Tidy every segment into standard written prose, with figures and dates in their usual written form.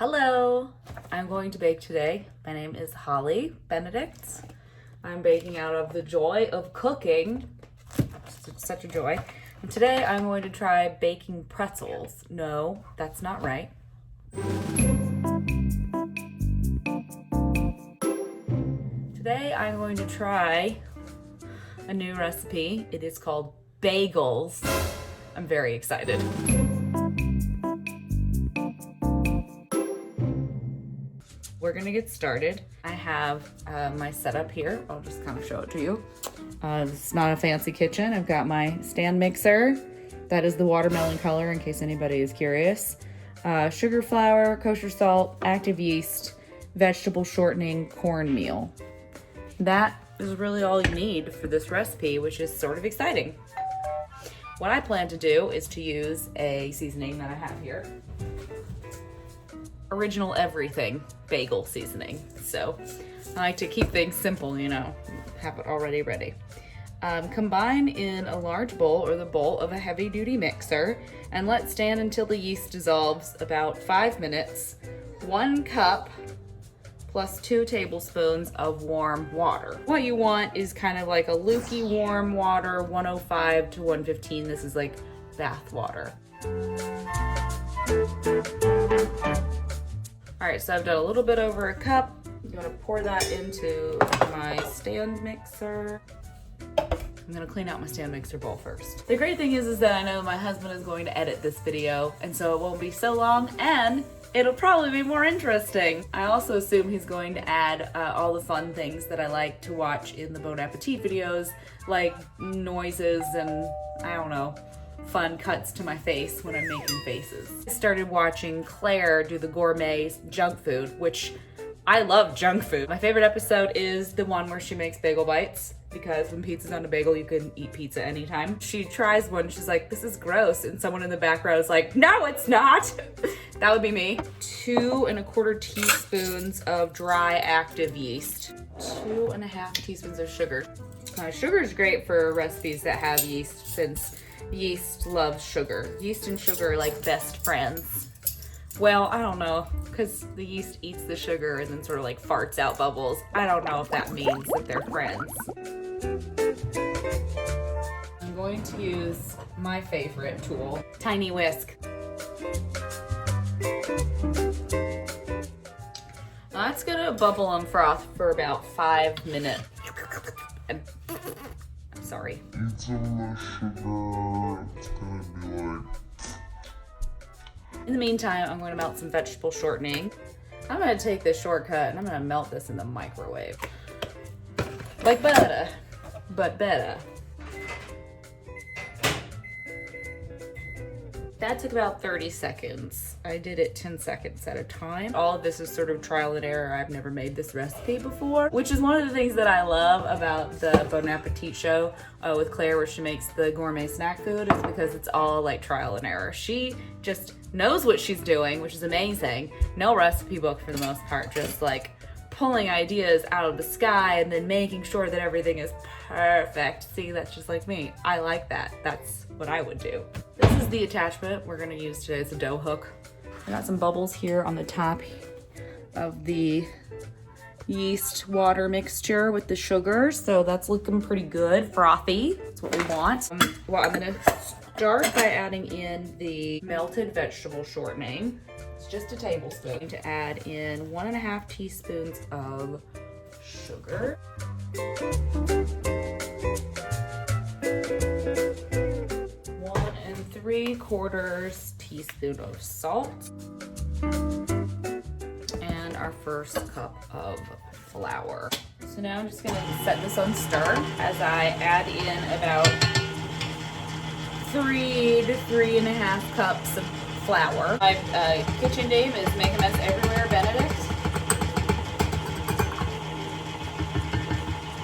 Hello, I'm going to bake today. My name is Holly Benedict. I'm baking out of the joy of cooking. It's such a joy. And today I'm going to try baking pretzels. No, that's not right. Today I'm going to try a new recipe. It is called bagels. I'm very excited. We're gonna get started. I have my setup here. I'll just kind of show it to you. This is not a fancy kitchen. I've got my stand mixer. That is the watermelon color in case anybody is curious. Sugar, flour, kosher salt, active yeast, vegetable shortening, cornmeal. That is really all you need for this recipe, which is sort of exciting. What I plan to do is to use a seasoning that I have here. Original everything bagel seasoning. So I like to keep things simple, you know, have it already ready. Combine in a large bowl or the bowl of a heavy duty mixer and let stand until the yeast dissolves about 5 minutes. 1 cup plus 2 tablespoons of warm water. What you want is kind of like a lukewarm water, 105 to 115. This is like bath water. All right, so I've done a little bit over a cup. I'm gonna pour that into my stand mixer. I'm gonna clean out my stand mixer bowl first. The great thing is that I know my husband is going to edit this video, and so it won't be so long, and it'll probably be more interesting. I also assume he's going to add all the fun things that I like to watch in the Bon Appetit videos, like noises and, I don't know, fun cuts to my face when I'm making faces. I started watching Claire do the gourmet junk food, which I love junk food. My favorite episode is the one where she makes bagel bites, because when pizza's on a bagel, you can eat pizza anytime. She tries one, she's like, this is gross, and someone in the background is like, no, it's not. That would be me. 2 1/4 teaspoons of dry active yeast. 2 1/2 teaspoons of sugar. Sugar is great for recipes that have yeast, since yeast loves sugar. Yeast and sugar are like best friends. Well, I don't know, because the yeast eats the sugar and then sort of like farts out bubbles. I don't know if that means that they're friends. I'm going to use my favorite tool, tiny whisk. That's gonna bubble and froth for about 5 minutes. I'm sorry. Eat some of the sugar. It's gonna be like... In the meantime, I'm going to melt some vegetable shortening. I'm going to take this shortcut and I'm going to melt this in the microwave. Like butter, but better. That took about 30 seconds. I did it 10 seconds at a time. All of this is sort of trial and error. I've never made this recipe before, which is one of the things that I love about the Bon Appetit show with Claire, where she makes the gourmet snack food, is because it's all like trial and error. She just knows what she's doing, which is amazing. No recipe book for the most part, just like pulling ideas out of the sky and then making sure that everything is perfect. See, that's just like me. I like that. That's what I would do. This is the attachment we're gonna use today. It's a dough hook. I got some bubbles here on the top of the yeast water mixture with the sugar, so that's looking pretty good, frothy. That's what we want. Well, I'm gonna start by adding in the melted vegetable shortening. It's just a tablespoon. I'm going to add in 1 1/2 teaspoons of sugar. 1 3/4 teaspoon of salt. And our first cup of flour. So now I'm just gonna set this on stir as I add in about 3 to 3 1/2 cups of flour. My kitchen name is Make a Mess Everywhere Benedict.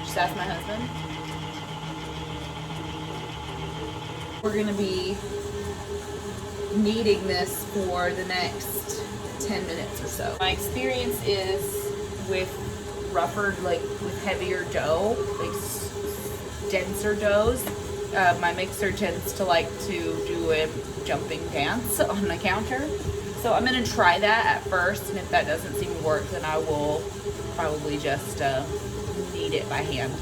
Just ask my husband. We're gonna be kneading this for the next 10 minutes or so. My experience is with rougher, like with heavier dough, like denser doughs. My mixer tends to like to do a jumping dance on the counter. So I'm gonna try that at first, and if that doesn't seem to work, then I will probably just knead it by hand.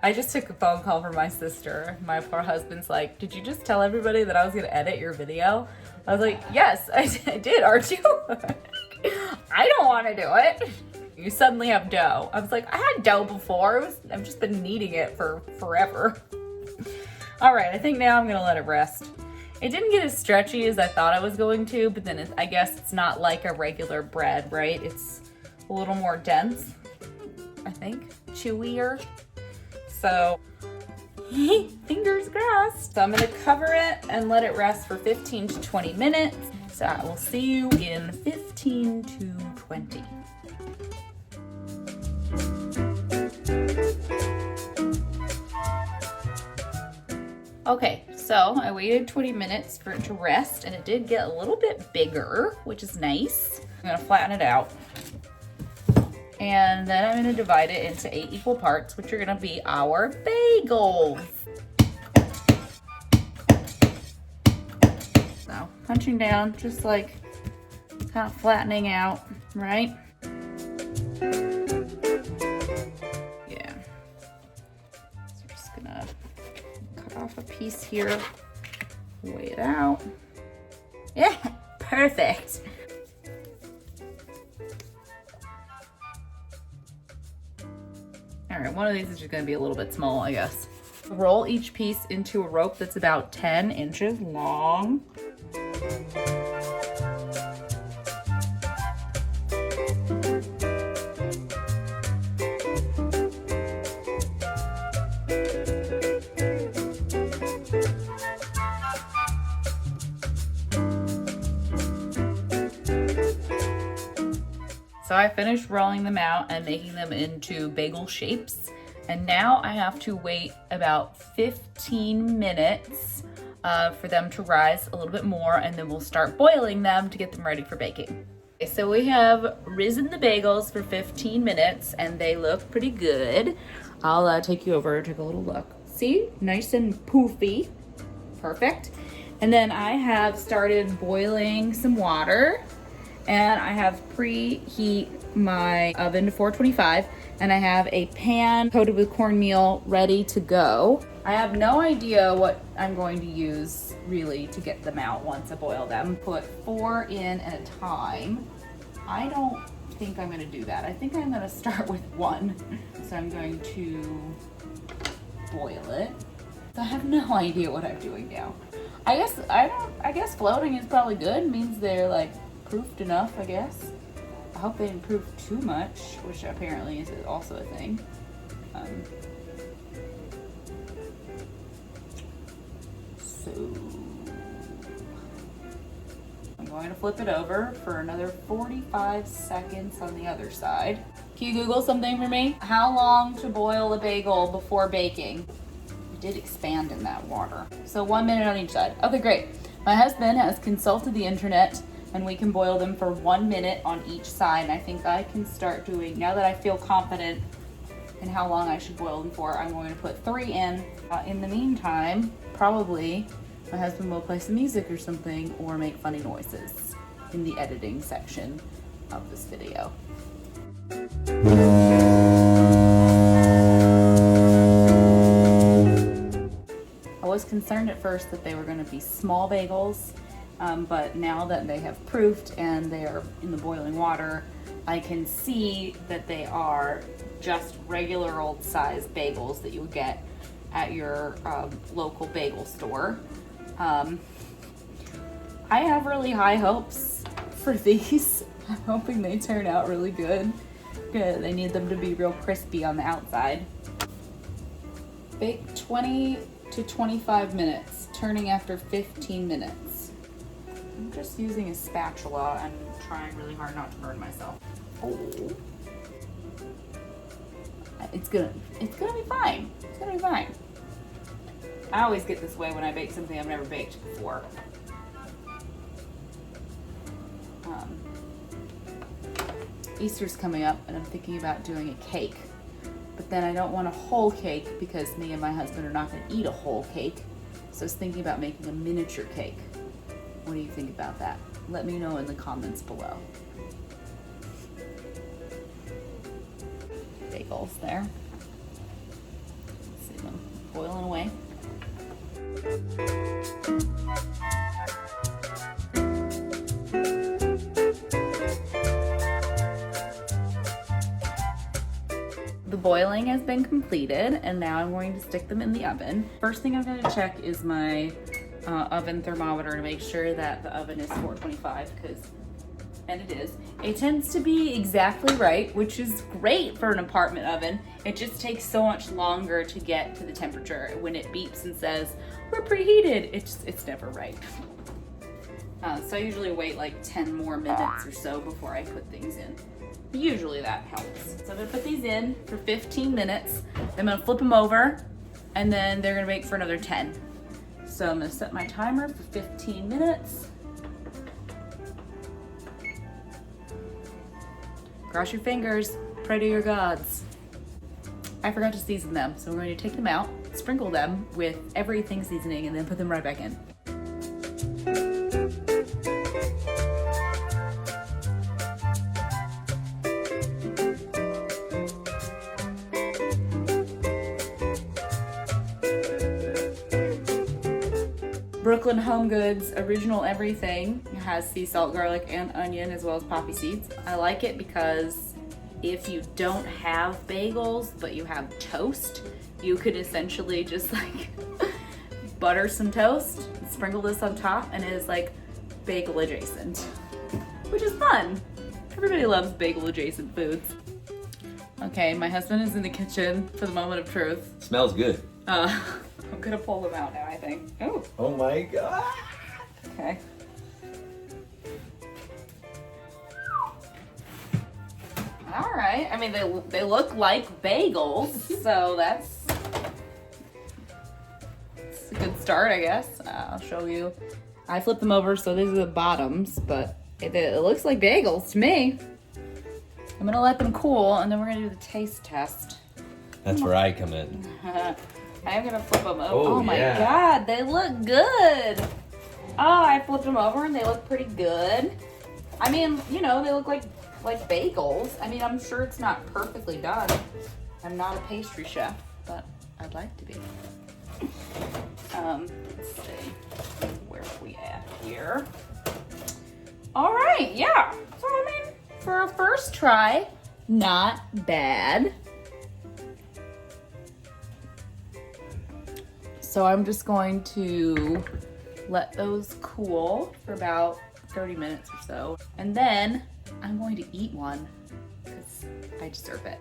I just took a phone call from my sister. My poor husband's like, did you just tell everybody that I was gonna edit your video? I was like, yes, I did, aren't you? I don't wanna do it. You suddenly have dough. I was like, I had dough before. I've just been kneading it for forever. All right, I think now I'm gonna let it rest. It didn't get as stretchy as I thought I was going to, but then I guess it's not like a regular bread, right? It's a little more dense, I think, chewier. So, fingers crossed. So I'm gonna cover it and let it rest for 15 to 20 minutes. So I will see you in 15 to 20. Okay, so I waited 20 minutes for it to rest, and it did get a little bit bigger, which is nice. I'm gonna flatten it out. And then I'm gonna divide it into 8 equal parts, which are gonna be our bagels. So punching down, just like kind of flattening out, right? Yeah. So just gonna cut off a piece here, weigh it out. Yeah, perfect. All right, one of these is just gonna be a little bit small, I guess. Roll each piece into a rope that's about 10 inches long. So I finished rolling them out and making them into bagel shapes. And now I have to wait about 15 minutes for them to rise a little bit more, and then we'll start boiling them to get them ready for baking. Okay, so we have risen the bagels for 15 minutes and they look pretty good. I'll take you over and take a little look. See, nice and poofy, perfect. And then I have started boiling some water, and I have preheat my oven to 425, and I have a pan coated with cornmeal ready to go. I have no idea what I'm going to use really to get them out once I boil them. Put 4 in at a time. I don't think I'm gonna do that. I think I'm gonna start with 1. So I'm going to boil it. So I have no idea what I'm doing now. I guess floating is probably good. It means they're like proofed enough, I guess. I hope they didn't proof too much, which apparently is also a thing. So I'm going to flip it over for another 45 seconds on the other side. Can you Google something for me? How long to boil a bagel before baking? It did expand in that water. So 1 minute on each side. Okay, great. My husband has consulted the internet, and we can boil them for 1 minute on each side. And I think I can start doing, now that I feel confident in how long I should boil them for, I'm going to put 3 in. In the meantime, probably my husband will play some music or something, or make funny noises in the editing section of this video. I was concerned at first that they were going to be small bagels, but now that they have proofed and they are in the boiling water, I can see that they are just regular old size bagels that you would get at your local bagel store. I have really high hopes for these. I'm hoping they turn out really good. They need them to be real crispy on the outside. Bake 20 to 25 minutes, turning after 15 minutes. I'm just using a spatula and trying really hard not to burn myself. Oh. It's gonna be fine. It's gonna be fine. I always get this way when I bake something I've never baked before. Easter's coming up, and I'm thinking about doing a cake then I don't want a whole cake because me and my husband are not gonna eat a whole cake. So I was thinking about making a miniature cake. What do you think about that? Let me know in the comments below. Bagels there. See them boiling away. The boiling has been completed and now I'm going to stick them in the oven. First thing I'm going to check is my oven thermometer to make sure that the oven is 425 and it is. It tends to be exactly right, which is great for an apartment oven. It just takes so much longer to get to the temperature. When it beeps and says, we're preheated, it's never right. So I usually wait like 10 more minutes or so before I put things in. Usually that helps. So I'm gonna put these in for 15 minutes. I'm gonna flip them over and then they're gonna bake for another 10. So I'm gonna set my timer for 15 minutes. Cross your fingers, pray to your gods. I forgot to season them, so we're going to take them out, sprinkle them with everything seasoning, and then put them right back in. Brooklyn Home Goods original everything. It has sea salt, garlic, and onion, as well as poppy seeds. I like it because if you don't have bagels, but you have toast, you could essentially just like butter some toast, sprinkle this on top, and it is like bagel adjacent, which is fun. Everybody loves bagel adjacent foods. Okay, my husband is in the kitchen for the moment of truth. Smells good. I'm gonna pull them out now, I think. Oh. Oh my God. Okay. All right. I mean, they look like bagels, so that's a good start, I guess. I'll show you. I flipped them over, so these are the bottoms, but it looks like bagels to me. I'm gonna let them cool, and then we're gonna do the taste test. That's where I come in. I am gonna flip them over. Oh my yeah. God, they look good. Oh, I flipped them over and they look pretty good. I mean, you know, they look like bagels. I mean, I'm sure it's not perfectly done. I'm not a pastry chef, but I'd like to be. Let's see, where are we at here? All right, yeah. So I mean, for a first try, not bad. So I'm just going to let those cool for about 30 minutes or so. And then I'm going to eat one because I deserve it.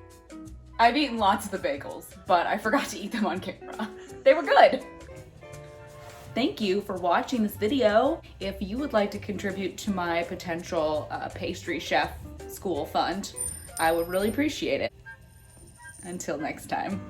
I've eaten lots of the bagels, but I forgot to eat them on camera. They were good. Thank you for watching this video. If you would like to contribute to my potential pastry chef school fund, I would really appreciate it. Until next time.